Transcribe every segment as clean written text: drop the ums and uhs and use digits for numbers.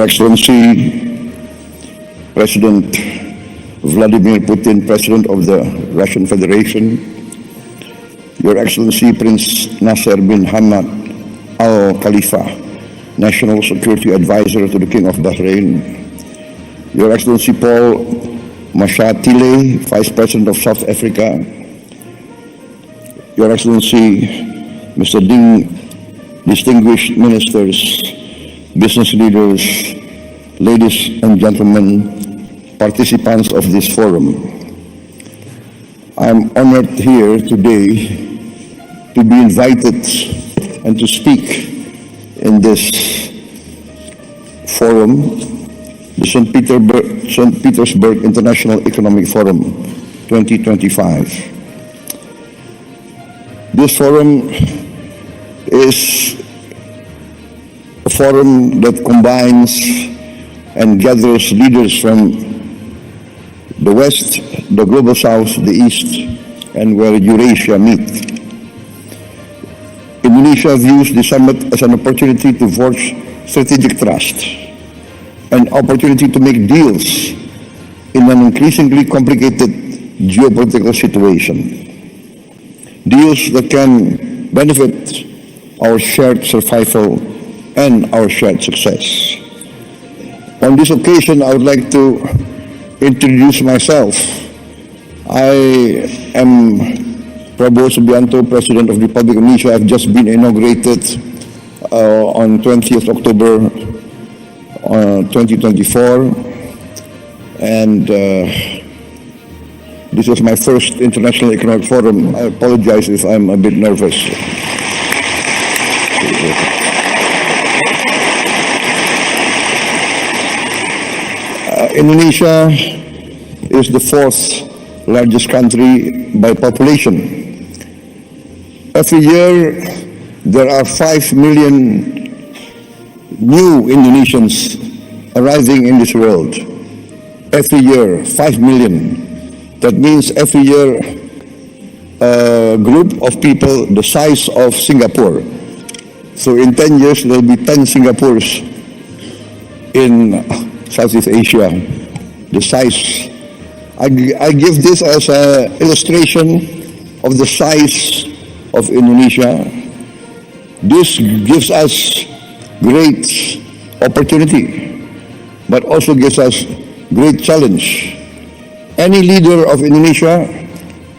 Excellency, President Vladimir Putin, President of the Russian Federation, Your Excellency Prince Nasser bin Hamad Al Khalifa, National Security Advisor to the King of Bahrain, Your Excellency Paul Mashatile, Vice President of South Africa, Your Excellency Mr. Ding, distinguished ministers, business leaders, ladies and gentlemen, participants of this forum. I'm honored here today to be invited and to speak in this forum, the St. Petersburg International Economic Forum 2025. This forum is a forum that combines and gathers leaders from the West, the Global South, the East, and where Eurasia meet. Indonesia views the summit as an opportunity to forge strategic trust, an opportunity to make deals in an increasingly complicated geopolitical situation. Deals that can benefit our shared survival and our shared success. On this occasion, I would like to introduce myself. I am Prabowo, President of the Republic of Indonesia. I've just been inaugurated on 20th October 2024, and this was my first International Economic Forum. I apologize if I'm a bit nervous. Indonesia is the fourth largest country by population. Every year, there are 5 million new Indonesians arriving in this world. Every year, 5 million. That means every year, a group of people the size of Singapore. So in 10 years, there will be 10 Singapores in Southeast Asia. The size. I give this as an illustration of the size of Indonesia. This gives us great opportunity, but also gives us great challenge. Any leader of Indonesia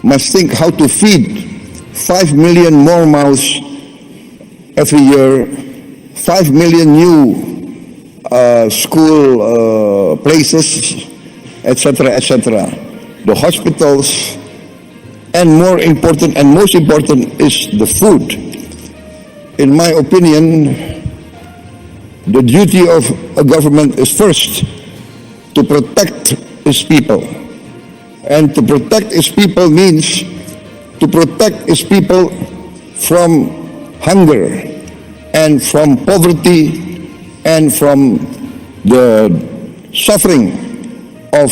must think how to feed 5 million more mouths every year, 5 million new school places, etc., etc. The hospitals, and more important and most important is the food. In my opinion, the duty of a government is first to protect its people. And to protect its people means to protect its people from hunger and from poverty and from the suffering of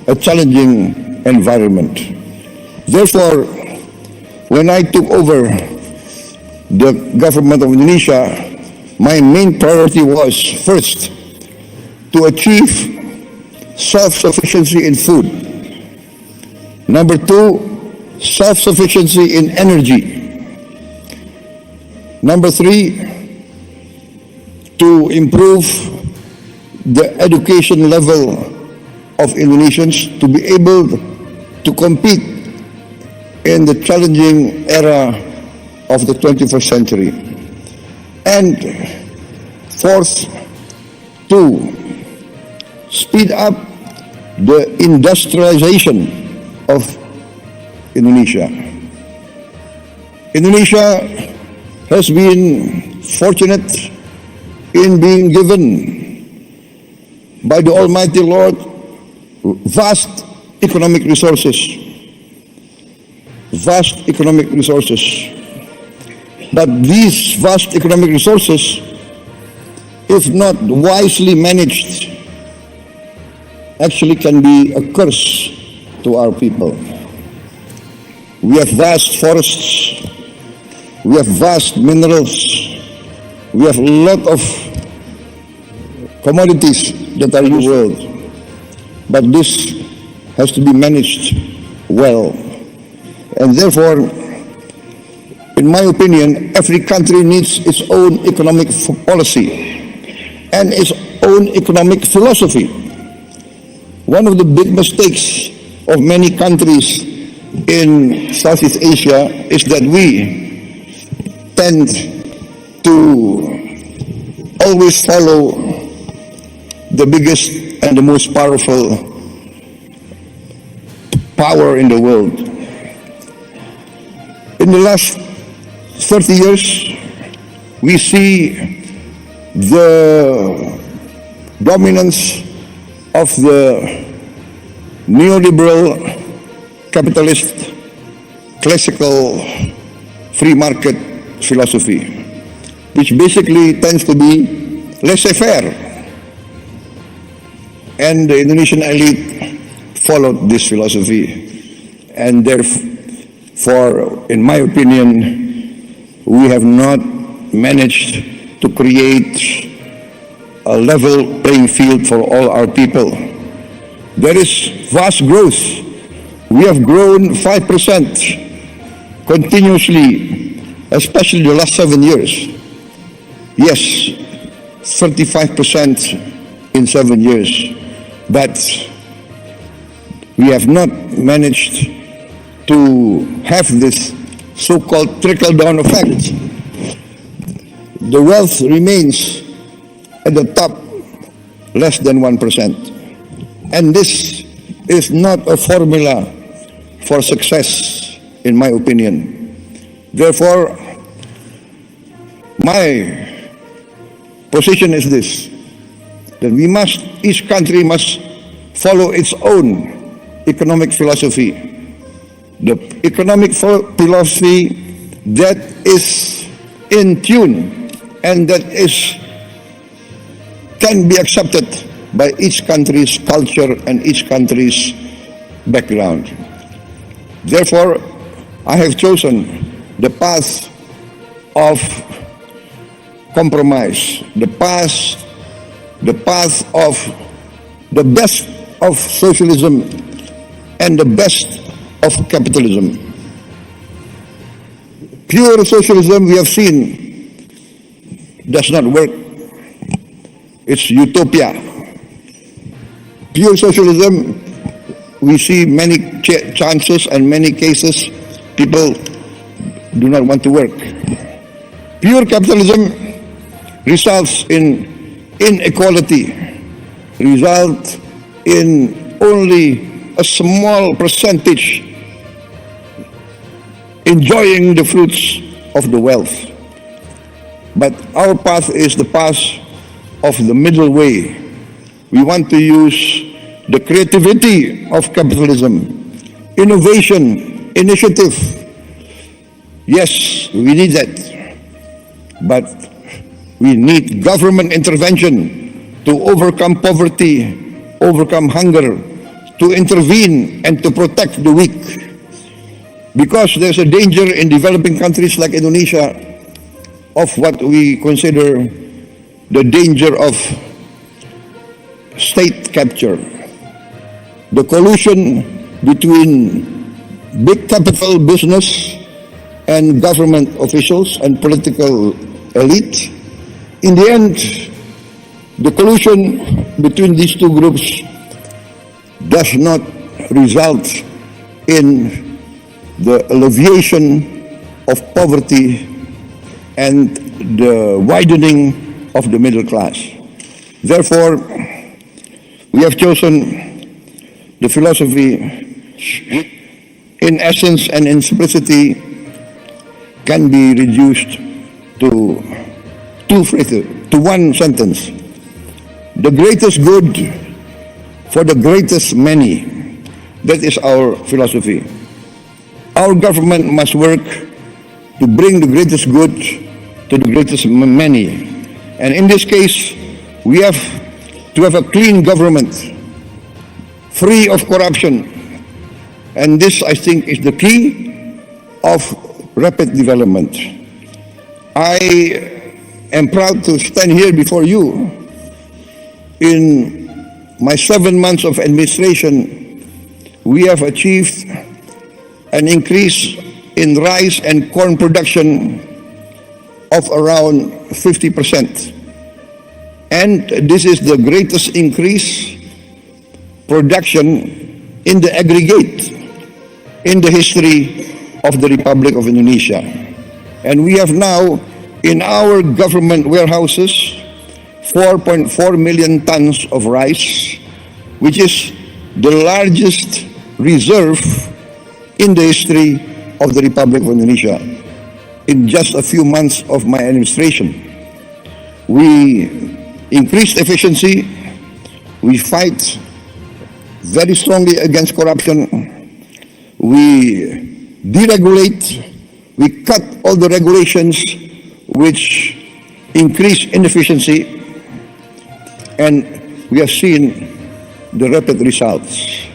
a challenging environment. Therefore, when I took over the government of Indonesia, my main priority was first to achieve self-sufficiency in food. Number 2, self-sufficiency in energy. Number 3, to improve the education level of Indonesians to be able to compete in the challenging era of the 21st century. And 4th, to speed up the industrialization of Indonesia. Indonesia has been fortunate in being given by the Almighty Lord vast economic resources. Vast economic resources. But these vast economic resources, if not wisely managed, actually can be a curse to our people. We have vast forests, we have vast minerals, we have a lot of commodities that are used in the world. But this has to be managed well. And therefore, in my opinion, every country needs its own economic policy and its own economic philosophy. One of the big mistakes of many countries in Southeast Asia is that we tend to always follow the biggest and the most powerful power in the world. In the last 30 years, we see the dominance of the neoliberal capitalist classical free market philosophy, which basically tends to be laissez-faire. And the Indonesian elite followed this philosophy. And therefore, in my opinion, we have not managed to create a level playing field for all our people. There is vast growth. We have grown 5% continuously, especially the last 7 years. Yes, 35% in 7 years. But we have not managed to have this so-called trickle-down effect. The wealth remains at the top less than 1%. And this is not a formula for success, in my opinion. Therefore, my position is this, that each country must follow its own economic philosophy. The economic philosophy that is in tune and that can be accepted by each country's culture and each country's background. Therefore, I have chosen the path of compromise, the path of the best of socialism and the best of capitalism. Pure socialism, we have seen, does not work. It's utopia. Pure socialism, we see many chances and many cases people do not want to work. Pure capitalism results in inequality, results in only a small percentage enjoying the fruits of the wealth. But our path is the path of the middle way. We want to use the creativity of capitalism, innovation, initiative. Yes, we need that. But we need government intervention to overcome poverty, overcome hunger, to intervene and to protect the weak. Because there's a danger in developing countries like Indonesia of what we consider the danger of state capture. The collusion between big capital business and government officials and political elite. In the end, the collusion between these two groups does not result in the alleviation of poverty and the widening of the middle class. Therefore, we have chosen the philosophy, in essence and in simplicity, can be reduced to one sentence. The greatest good for the greatest many. That is our philosophy. Our government must work to bring the greatest good to the greatest many. And in this case, we have to have a clean government, free of corruption. And this, I think, is the key of rapid development. I am proud to stand here before you In my 7 months of administration, we have achieved an increase in rice and corn production of around 50%. And this is the greatest increase production in the aggregate in the history of the Republic of Indonesia. And we have now in our government warehouses 4.4 million tons of rice, which is the largest reserve in the history of the Republic of Indonesia in just a few months of my administration. We increased efficiency, we fight very strongly against corruption, we deregulate, we cut all the regulations which increase inefficiency, and we have seen the rapid results.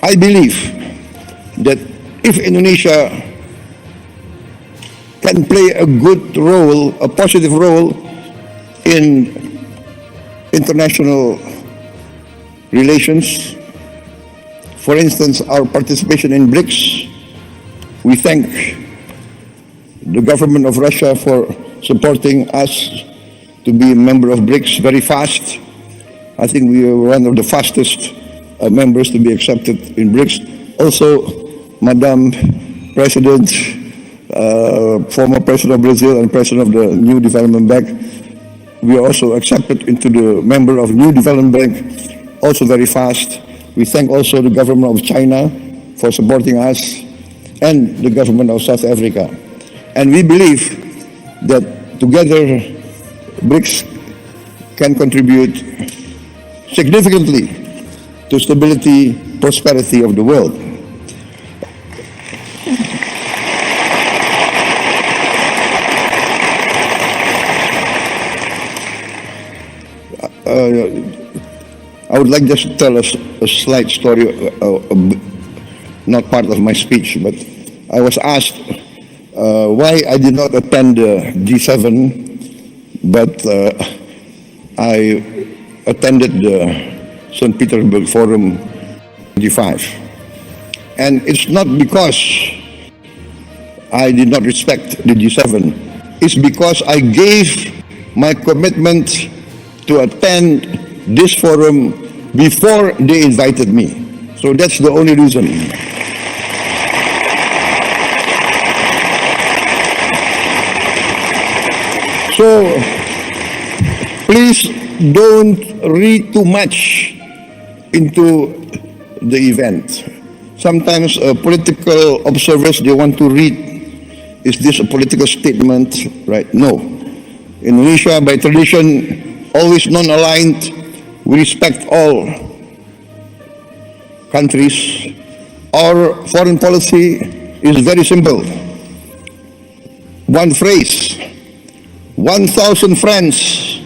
I believe that if Indonesia can play a good role, a positive role in international relations, for instance, our participation in BRICS, we thank the government of Russia for supporting us to be a member of BRICS very fast. I think we are one of the fastest members to be accepted in BRICS. Also, Madam President, former President of Brazil and President of the New Development Bank, we are also accepted into the member of New Development Bank, also very fast. We thank also the government of China for supporting us and the government of South Africa. And we believe that together BRICS can contribute significantly to stability, prosperity of the world. I would like just to tell us a slight story, not part of my speech, but I was asked why I did not attend the G7, but I attended the St. Petersburg Forum G5. And it's not because I did not respect the G7, it's because I gave my commitment to attend this forum before they invited me. So that's the only reason. So please don't read too much into the event. Sometimes political observers, they want to read, is this a political statement, right? No. Indonesia, by tradition, always non-aligned. We respect all countries. Our foreign policy is very simple. One phrase: 1,000 friends,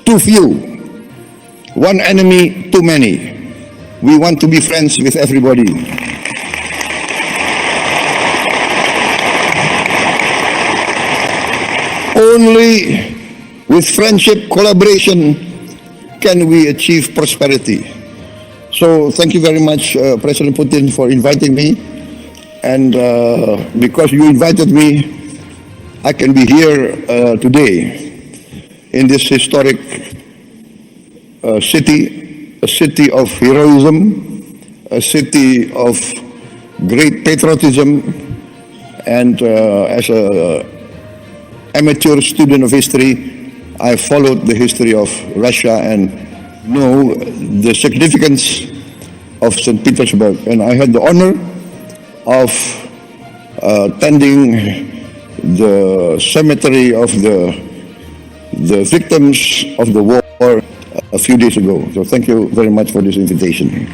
too few. One enemy, too many. We want to be friends with everybody. Only with friendship, collaboration, can we achieve prosperity. So thank you very much, President Putin, for inviting me. And because you invited me, I can be here today in this historic city, a city of heroism, a city of great patriotism, and as an amateur student of history, I followed the history of Russia and know the significance of St. Petersburg. And I had the honor of attending the cemetery of the victims of the war a few days ago. So thank you very much for this invitation.